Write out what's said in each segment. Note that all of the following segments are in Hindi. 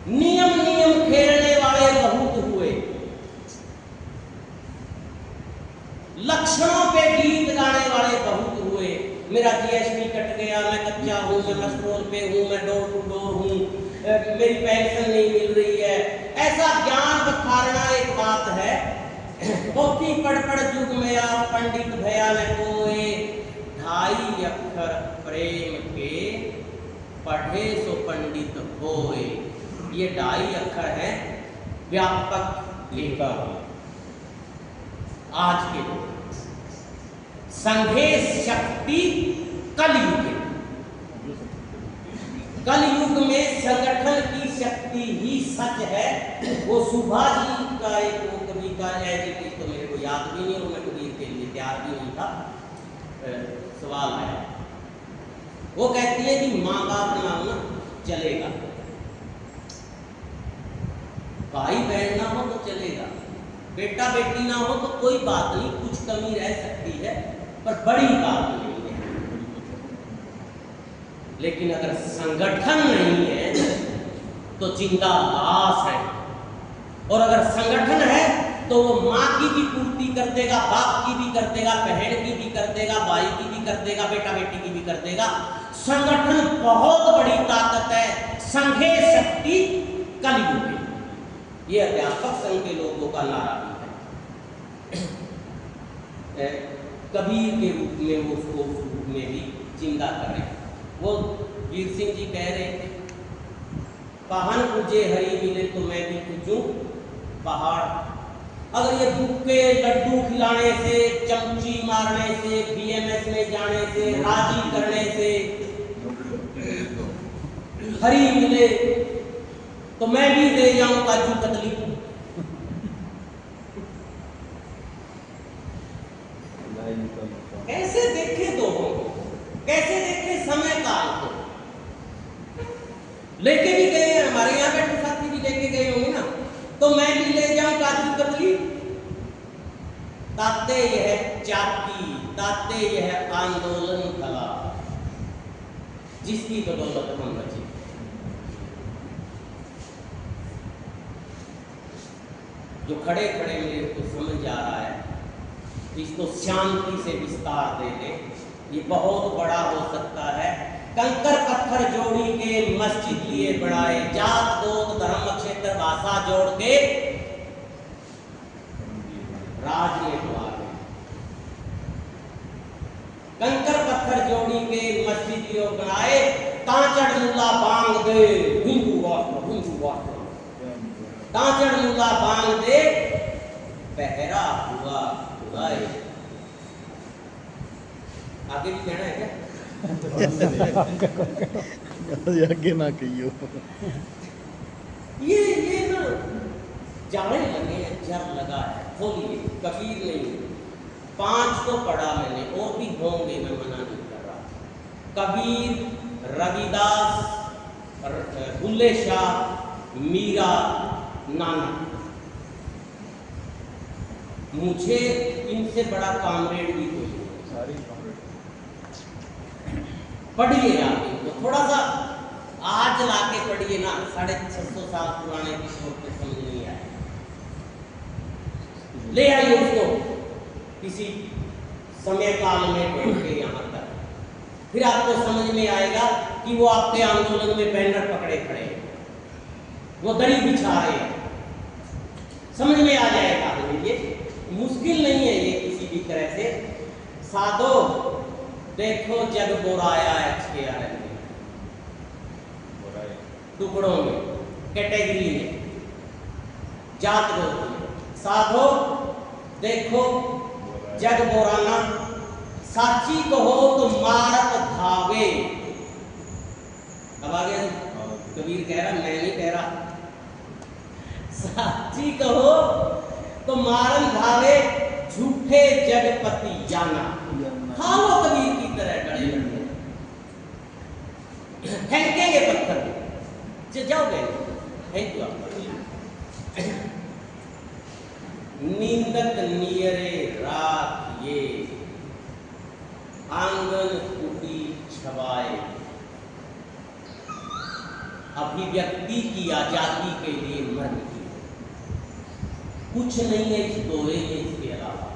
नियम नियम खेलने वाले बहुत हुए, लक्षणों पे गीत गाने वाले बहुत हुए। मेरा जीएसटी कट गया, मैं कच्चा हूँ, मैं मस्ट्रोल पे हूँ, मैं डोर टू डोर हूँ, मेरी पेंशन नहीं मिल रही है। ऐसा ज्ञान बखारना एक बात है। पोथी पढ़ पढ़ जुग में आ पंडित भया न कोई, ढाई अक्षर प्रेम के पढ़े सो पंडित होए। ये ढाई अक्षर है व्यापक लेखक आज के लोग। संघे शक्ति कलयुग, कलयुग में संगठन की शक्ति ही सच है। वो सुभाष जी का एक वो कविता है जिसकी तो मेरे को याद भी नहीं और मैं कबीर के लिए तैयार भी नहीं था। सवाल आया, वो कहती है कि माँ बाप ना हो ना चलेगा, भाई बहन ना हो तो चलेगा, बेटा बेटी ना हो तो कोई बात नहीं, कुछ कमी रह सकती है पर बड़ी बात नहीं है। लेकिन अगर संगठन नहीं है तो जिंदा लाश है। और अगर संगठन है तो वो माँ की भी पूर्ति कर देगा, बाप की भी कर देगा, बहन की भी कर देगा, भाई की भी कर देगा, बेटा बेटी की भी कर देगा। संगठन बहुत बड़ी ताकत है। संघे शक्ति कलयुग, ये अध्यापक संघ के लोगों का नारा भी है। कबीर के रूप में वो उसको उस रूप में भी जिंदा करें। वो वीर सिंह जी कह रहे थे, पहाड़ पूजे हरी मिले तो मैं भी पूजूं पहाड़। अगर ये भूखे लड्डू खिलाने से, चमची मारने से, बीएमएस में जाने से, राजी करने से हरी मिले तो मैं भी दे जाऊं काजू कतली। कैसे देखे दोनों को, कैसे देखे समय काल को। लेके भी गए हैं, हमारे यहाँ बैठे साथी भी लेके गए होंगे ना, तो मैं भी ले जाऊं काजू कतली। ताते यह चाकी, ताते यह आंदोलन फला, जिसकी बदौलत हम बचे। जो खड़े खड़े मेरे को समझ आ रहा है, इसको शांति से विस्तार दे दे, ये बहुत बड़ा हो सकता है। कंकर पत्थर जोड़ी के मस्जिद लिए बढ़ाए, जात गोत धर्म क्षेत्र भाषा जोड़ के राज में तो आ गए। कंकर पत्थर जोड़ी के मस्जिद लिए बनाए, तांचड़ मुल्ला बांग दे हिंदू वास्ता, हिंदू वास्ता तांचड़ मुल्ला बांग दे पहरा हुआ खुदाए। आगे भी कहना है क्या? आगे ना कहियो। ये ना जाने लगे हैं, जब लगा है। खोलिए, कबीर नहीं, 5 तो पढ़ा मैंने, और भी होंगे, मैं मना नहीं कर रहा। कबीर, रविदास, बुल्ले शाह, मीरा, नानक। मुझे इनसे बड़ा कामरेड भी कोई नहीं। पढ़िए आप इनको थोड़ा सा, आज लाके पढ़िए ना, 650 साल पुराने किसी को समझ नहीं आया। ले आइए उसको किसी समय काल में पढ़ के यहाँ तक, फिर आपको समझ में आएगा कि वो आपके आंदोलन में बैनर पकड़े खड़े हैं, वो दरी बिछा रहे हैं, समझ में आ जाएगा। ये मुश्किल नहीं है ये किसी भी तरह से। साधो देखो जग बोराया HKRL में, टुकड़ों में, कैटेगरी में, जात गोत में। साधो देखो जग बोराना, साची कहो तो मारत धावे। अब आगे कबीर कह रहा, मैं नहीं कह रहा। साची कहो तो मारन धावे, झूठे जगपति जाना। हाँ वो कबीर की तरह गड़े लड़के फेंकेंगे पत्थर, जाओगे फेंक लो। नींदत नियरे रात ये, आंगन कुटी छवाए। अभिव्यक्ति की आजादी के लिए मर मिटी। कुछ नहीं है इस दोहे में इसके अलावा।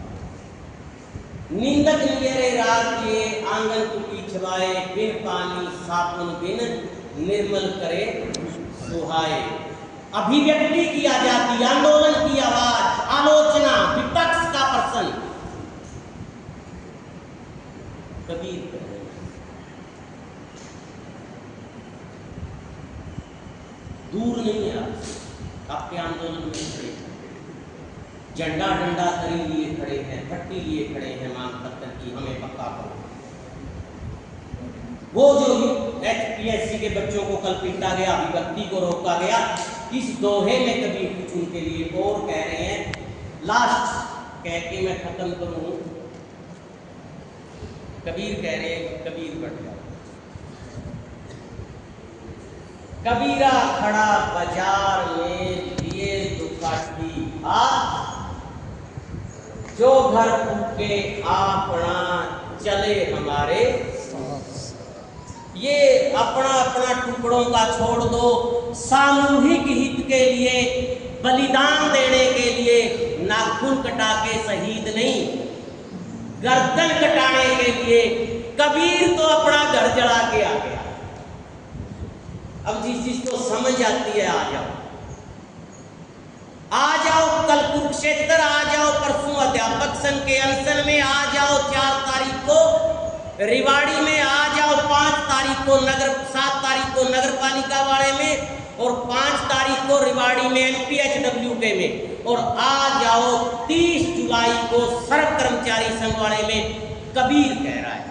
निंदक नियरे रात के आंगन को पिछवाए, बिन पानी साबुन बिन निर्मल करे सुहाए। अभिव्यक्ति की आजादी, आंदोलन की आवाज, आलोचना, विपक्ष का प्रश्न, कबीर कह रहे हैं। दूर नहीं है आपके आंदोलन में खड़े, झंडा डंडा तरी लिए खड़े हैं, भट्टी लिए खड़े हैं, मांग पत्थर की हमें पक्का करो। वो जो HPSC के बच्चों को कल पीटा गया, अभिव्यक्ति को रोका गया, इस दोहे में कबीर कुछ उनके लिए और कह रहे हैं। लास्ट कह के मैं खत्म करूं। कबीर कह रहे हैं, कबीर बढ़ जाओ। कबीरा खड़ा बाजार में लिए दुखाटी हाथ, जो घर फूके आपना चले हमारे। ये अपना अपना टुकड़ों का छोड़ दो, सामूहिक हित के लिए, बलिदान देने के लिए नाखून कटा के शहीद नहीं, गर्दन कटाने के लिए। कबीर तो अपना घर जला के आ गया। अब जिस जिसको समझ आती है आ जाओ, आ जाओ कल कुरुक्षेत्र, आ जाओ परसों अध्यापक संघ के अनशन में, आ जाओ 4 तारीख को रिवाड़ी में, आ जाओ 5 तारीख को 7 तारीख को नगर पालिका वाले में, और 5 तारीख को रिवाड़ी में NPHWK में, और आ जाओ 30 जुलाई को सर्व कर्मचारी संघ वाले में। कबीर कह रहा है